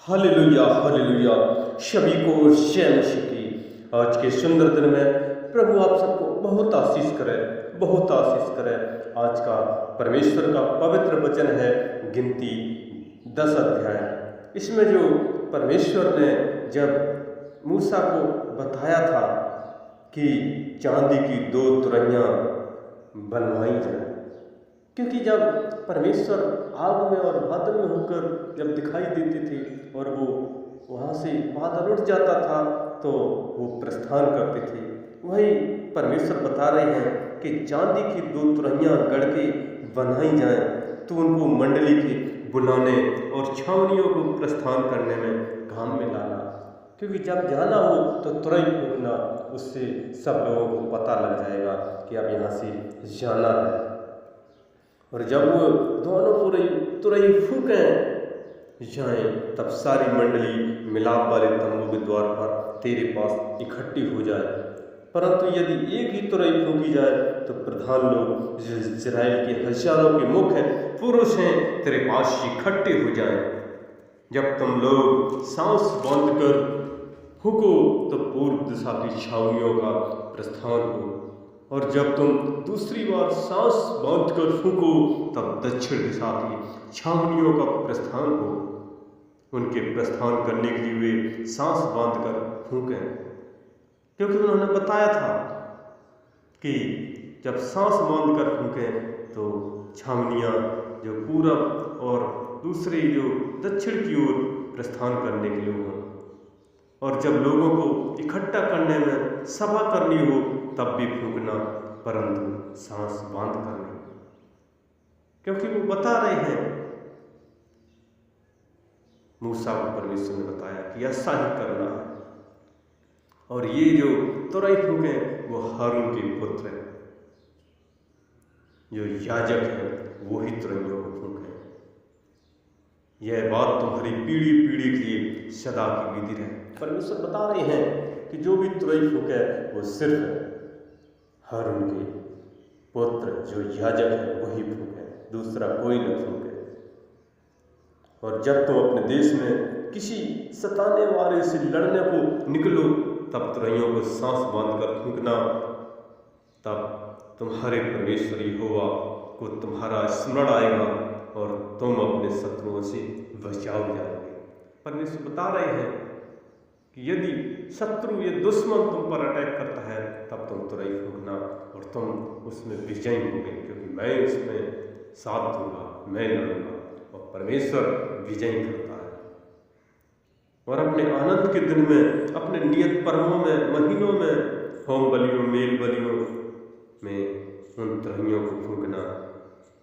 Hallelujah hallelujah. सभी को जय मसीह की। आज के सुंदर दिन में प्रभु आप सबको बहुत आशीष करे, बहुत आशीष करे। आज का परमेश्वर का पवित्र वचन है गिनती 10 अध्याय। इसमें जो परमेश्वर ने जब मूसा को बताया था कि चांदी की 2 तुरैयां बनवाई जाए, क्योंकि जब परमेश्वर आग में और बादल में होकर जब दिखाई देते थे और वो वहाँ से बादल उठ जाता था तो वो प्रस्थान करते थे, वही परमेश्वर बता रहे हैं कि चांदी की 2 तुरैयां गढ़ के बनाई जाएं तो उनको मंडली के बुलाने और छावनियों को प्रस्थान करने में काम में लाना, क्योंकि जब जाना हो तो तुरई फूंकना, उससे सब लोगों को पता लग जाएगा कि अब यहाँ से जाना है। और जब वो दोनों पूरे तुरई फूकें जाएं तब सारी मंडली मिलाप वाले तंबू के द्वार पर तेरे पास इकट्ठी हो जाए। परंतु यदि एक ही तुरई फूकी जाए तो प्रधान लोग जो इस्राएल के हजारों के मुख्य पुरुष हैं तेरे पास इकट्ठे हो जाएं। जब तुम लोग सांस बांधकर फूको तो पूर्व दिशा की छावनियों का प्रस्थान हो, और जब तुम दूसरी बार सांस बांधकर फूको तब दक्षिण दिशा की छावनियों का प्रस्थान हो। उनके प्रस्थान करने के लिए वे सांस बांधकर फूकें, क्योंकि उन्होंने बताया था कि जब सांस बांधकर फूकें तो छावनियाँ जो पूरब और दूसरी जो दक्षिण की ओर प्रस्थान करने के लिए हों, और जब लोगों को इकट्ठा करने में सभा करनी हो तब भी फूकना, परंतु सांस बांध कर नहीं, क्योंकि वो बता रहे हैं, मूसा को परमेश्वर ने बताया कि ऐसा ही करना है। और ये जो तुरई फूके वो हारून के पुत्र है, जो याजक है, वो ही तुरैयों को फूके। यह बात तुम्हारी पीढ़ी पीढ़ी के लिए सदा की विधि है। परमेश्वर बता रहे हैं कि जो भी तुरई फूके वो सिर्फ हारून के पुत्र जो याजक है वही फूके, दूसरा कोई न फूके। और जब तुम अपने देश में किसी सताने वाले से लड़ने को निकलो तब तुरैयों को सांस बांधकर फूकना, तब तुम्हारे परमेश्वर यहोवा को तुम्हारा स्मरण आएगा और तुम अपने शत्रुओं से बचाव जाओगे। परमेश्वर बता रहे हैं कि यदि शत्रु या दुश्मन तुम पर अटैक करता है तब तुम तुरई फूकना और तुम उसमें विजयी होगे, क्योंकि मैं उसमें साथ दूंगा, मैं लड़ूंगा। और परमेश्वर विजयी करता है। और अपने आनंद के दिन में, अपने नियत पर्वों में, महीनों में, होम बलियों, मेल बलियों में उन तुरैयों को फूकना,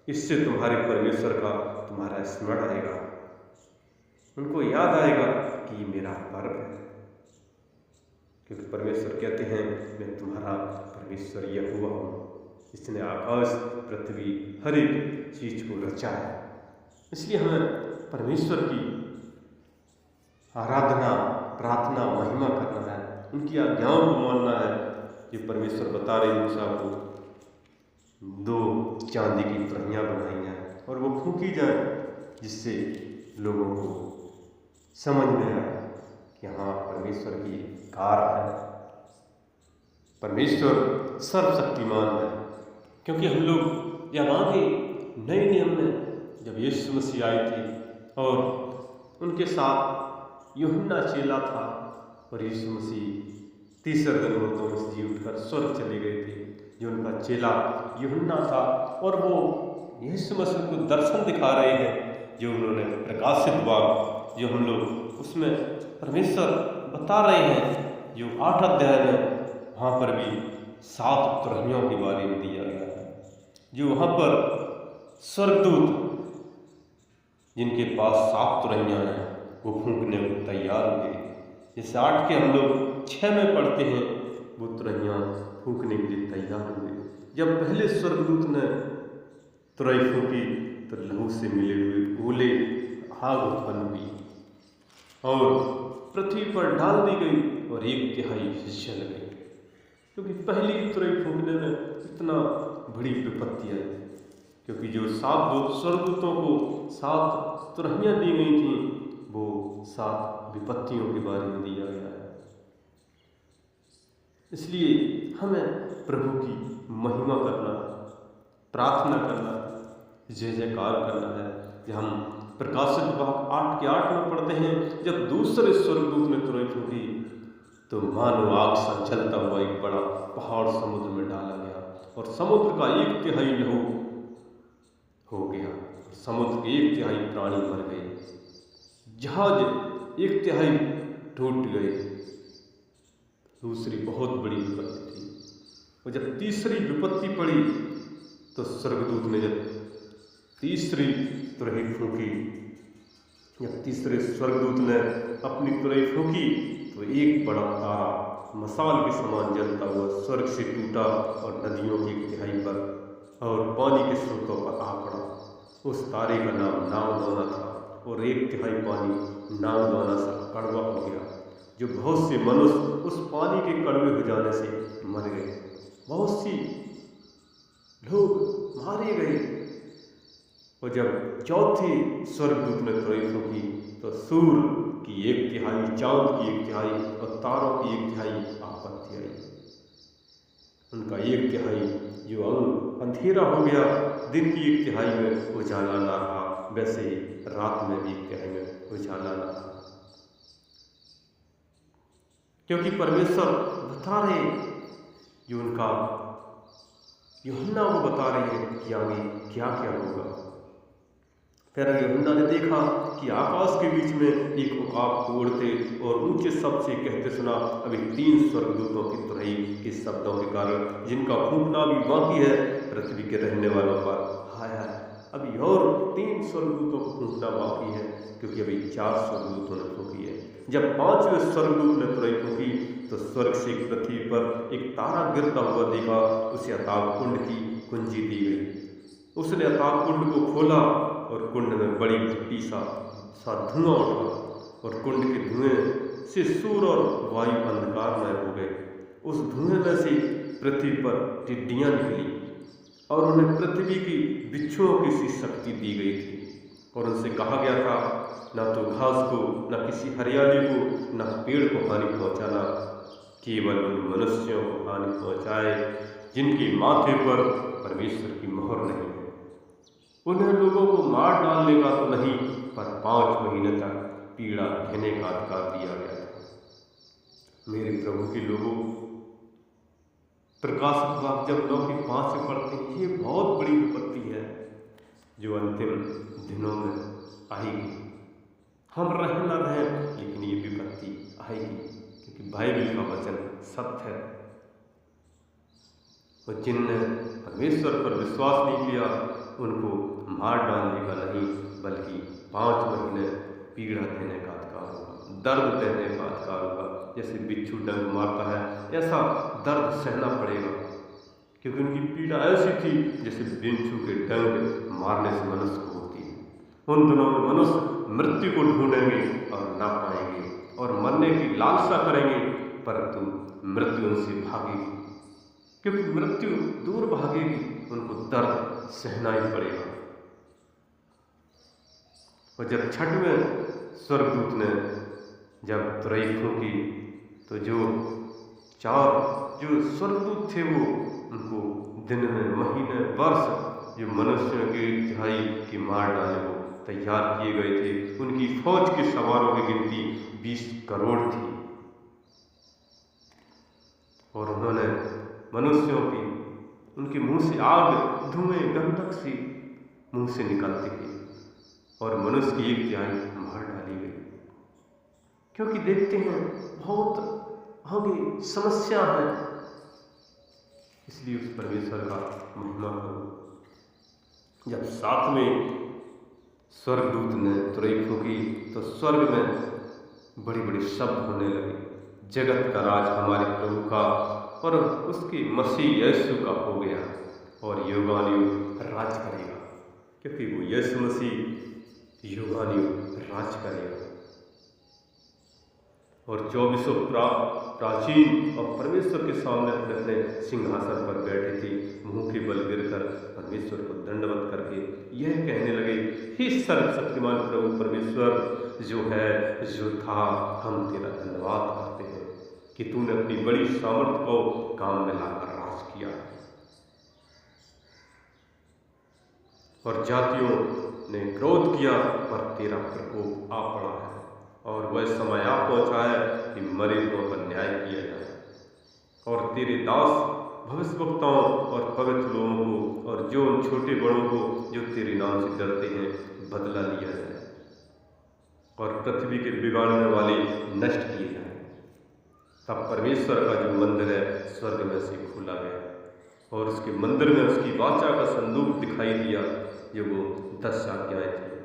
इससे तुम्हारे परमेश्वर का तुम्हारा स्मरण आएगा। उनको याद आएगा कि मेरा पर्व है, क्योंकि परमेश्वर कहते हैं मैं तुम्हारा परमेश्वर यहोवा हूँ, जिसने आकाश पृथ्वी हर एक चीज को रचा है। इसलिए हमें परमेश्वर की आराधना, प्रार्थना, महिमा करना है, उनकी आज्ञाओं को मानना है। जो परमेश्वर बता रहे मूसा को 2 चांदी की तुरैयां बनाई जाए और वो फूकी जाए, जिससे लोगों को समझ में आए कि हाँ परमेश्वर की कार है, परमेश्वर सर्वशक्तिमान है। क्योंकि हम लोग जब आगे नए नियम में जब यीशु मसीह आए थे और उनके साथ यूहन्ना चेला था और यीशु मसीह तीसरे दिन मुर्दों में से जी उठकर स्वर्ग चले गए थे, जो उनका चेला यूहन्ना था, और वो यीशु मसीह को दर्शन दिखा रहे हैं जो उन्होंने प्रकाशित हुआ, जो हम लोग उसमें परमेश्वर बता रहे हैं। जो 8 अध्याय में वहाँ पर भी 7 तुरैयों के बारे में दिया गया है, जो वहाँ पर स्वर्गदूत जिनके पास 7 तुरैयां हैं वो फूंकने को तैयार हुए। जैसे 8 के हम लोग 6 में पढ़ते हैं, वो तुरैयां फूंकने के लिए तैयार हुए। जब पहले स्वर्गदूत ने तुरई फूंकी तो लहू से मिले हुए गोले आग उत्पन्न हुई और पृथ्वी पर डाल दी गई और 1/3 हिस्से लगे, क्योंकि पहली तुरई फूंकने में इतना बड़ी विपत्ति आई, क्योंकि जो 7 स्वर्गदूतों को 7 तुरैयां दी गई थी वो 7 विपत्तियों के बारे में दिया गया है। इसलिए हमें प्रभु की महिमा करना, प्रार्थना करना, जय जयकार करना है। कि हम प्रकाशित भाग 8:8 में पढ़ते हैं, जब दूसरे स्वर्गदूत ने तुरही फूंकी तो मानो आग सा जलता हुआ एक बड़ा पहाड़ समुद्र में डाला गया और समुद्र का 1/3 लहू हो गया। समुद्र के 1/3 प्राणी मर गए, जहाज 1/3 टूट गए। दूसरी बहुत बड़ी विपत्ति थी। और जब तीसरी विपत्ति पड़ी तो स्वर्गदूत ने जब तीसरी तुरही फूंकी, जब तीसरे स्वर्गदूत ने अपनी तुरही फूंकी तो एक बड़ा तारा मसाल के समान जलता हुआ स्वर्ग से टूटा और नदियों की 1/3 पर और पानी के स्रोतों पर आ पड़ा। उस तारे का नाम नागदौना था और 1/3 पानी नागदौना सा कड़वा हो गया, जो बहुत से मनुष्य उस पानी के कड़वे हो जाने से मर गए। बहुत सी लोग मारे गए। और जब चौथी स्वर्गदूत ने तुरही फूंकी तो सूर्य की 1/3, चांद की 1/3 और तारों की 1/3 आपत्ति आई। उनका 1/3 जो अंधेरा हो गया, दिन की 1/3 में उजाला ना रहा, वैसे ही रात में भी 1/3 में उजाला ना रहा। क्योंकि परमेश्वर बता रहे, जो उनका यूहन्ना वो बता रहे हैं कि आगे क्या क्या होगा। फिर यूहन्ना ने देखा कि आकाश के बीच में एक उकाब को उड़ते और ऊंचे शब्द से कहते सुना, अभी 3 स्वर्गदूतों की तुरही के शब्दों के कारण, जिनका फूंकना भी बाकी है पृथ्वी के रहने वालों पर। हाय हाय, अभी और 3 स्वर्गदूतों को फूंकना बाकी है, क्योंकि अभी 4 स्वर्गदूतों ने फूंकी है। जब 5वें स्वर्गदूत ने तुरही फूंकी तो स्वर्ग से पृथ्वी पर एक तारा गिरता हुआ देखा। उसे अताप कुंड की कुंजी दी गई। उसने अताप कुंड को खोला और कुंड में बड़ी भट्टी सा धुआं उठा और कुंड के धुएं से सूर्य और वायु अंधकारमय हो गए। उस धुएं में से पृथ्वी पर टिड्डियां निकली और उन्हें पृथ्वी की बिच्छुओं की सी शक्ति दी गई थी। और उनसे कहा गया था, न तो घास को, न किसी हरियाली को, न पेड़ को हानि पहुंचाना, केवल उन मनुष्यों को हानि पहुंचाए जिनके माथे पर परमेश्वर की मोहर नहीं है। उन्हें लोगों को मार डालने का तो नहीं, पर 5 महीने तक पीड़ा देने का अधिकार दिया गया था। मेरे प्रभु के लोगों, प्रकाशित भाग जब 9:5 से पढ़ते हैं, ये बहुत बड़ी विपत्ति है जो अंतिम दिनों में आएगी। हम रह न रहें, लेकिन ये विपत्ति आएगी, क्योंकि बाइबल का वचन सत्य है। और जिनने परमेश्वर पर विश्वास नहीं किया, उनको मार डालने का नहीं, बल्कि 5 महीने पीड़ा देने का अधिकार होगा, दर्द देने का अधिकार होगा। जैसे बिच्छू डंक मारता है, ऐसा दर्द सहना पड़ेगा, क्योंकि उनकी पीड़ा ऐसी थी जैसे बिच्छू के डंक मारने से मनुष्य को होती है। उन दिनों में मनुष्य मृत्यु को ढूंढेंगे और ना पाएंगे, और मरने की लालसा करेंगे, परंतु मृत्यु उनसे भागेगी, क्योंकि मृत्यु दूर भागेगी। उनको दर्द सहना ही पड़ेगा। और जब 6वें स्वर्गदूत ने जब तुरही फूंकी तो जो 4 जो स्वर्गदूत थे, वो उनको दिन में, महीने, वर्ष जो मनुष्यों के 1/3 की मार डालने को तैयार किए गए थे, उनकी फौज के सवारों की गिनती 20 करोड़ थी। और उन्होंने मनुष्यों की, उनके मुंह से आग, धुएं, गंधक सी मुंह से निकलती थी और मनुष्य की 1/3 मार डाली गई। क्योंकि देखते हैं बहुत आगे समस्या है, इसलिए उस परमेश्वर का महिमा करो। जब 7वें स्वर्गदूत ने तुरही फूंकी तो स्वर्ग में बड़ी बड़ी शब्द होने लगे, जगत का राज हमारे प्रभु का और उसके मसीह यीशु का हो गया और युगानुयुग राज करेगा, क्योंकि वो यीशु मसीह युगानुयुग राज करेगा। और 24 प्राचीन और परमेश्वर के सामने अपने अपने सिंहासन पर बैठे थे, मुंह के बल गिरकर परमेश्वर को दंडवत करके यह कहने लगे, हे सर्वशक्तिमान प्रभु परमेश्वर, जो है जो था, हम तेरा धन्यवाद करते हैं कि तूने अपनी बड़ी सामर्थ को काम में लाकर राज किया और जातियों ने क्रोध किया, पर तेरा प्रकोप आ पड़ा है और वह समय आ पहुंचा है कि मरे हुओं पर न्याय किया जाए और तेरे दास भविष्यवक्ताओं और पवित्र लोगों को और जो उन छोटे बड़ों को जो तेरे नाम से डरते हैं बदला लिया जाए और पृथ्वी के बिगाड़ने वाले नष्ट किए जाए। तब परमेश्वर का जो मंदिर है स्वर्ग में से खोला गया और उसके मंदिर में उसकी वाचा का संदूक दिखाई दिया, जो वो 10 आज्ञाएं थी,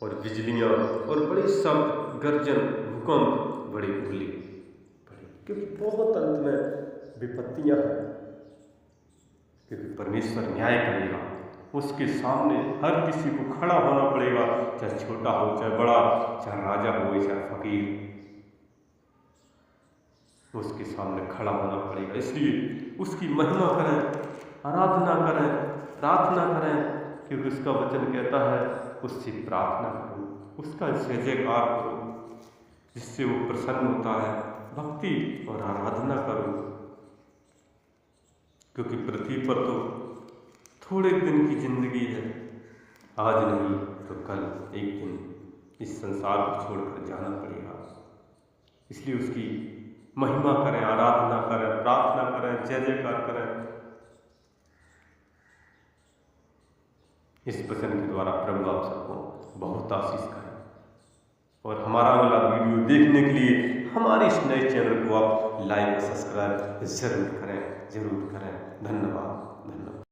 और बिजलियां और बड़ी शब्द, गर्जन, भूकंप, बड़ी उगली पड़ी, क्योंकि बहुत अंत में विपत्तियां हैं, क्योंकि परमेश्वर न्याय करेगा। उसके सामने हर किसी को खड़ा होना पड़ेगा, चाहे छोटा हो चाहे बड़ा, चाहे राजा हो चाहे फकीर, उसके सामने खड़ा होना पड़ेगा। इसलिए उसकी महिमा करें, आराधना करें, प्रार्थना करें, क्योंकि उसका वचन कहता है उससे प्रार्थना करो, उसका जय जयकार करो, जिससे वो प्रसन्न होता है। भक्ति और आराधना करो, क्योंकि पृथ्वी पर तो थोड़े दिन की जिंदगी है, आज नहीं तो कल एक दिन इस संसार को छोड़कर जाना पड़ेगा। इसलिए उसकी महिमा करें, आराधना करें, प्रार्थना करें, जय जयकार करें। इस वचन के द्वारा प्रभु आप सबको बहुत आशीष करें और हमारा अगला वीडियो देखने के लिए हमारे इस नए चैनल को आप लाइक सब्सक्राइब जरूर करें। धन्यवाद।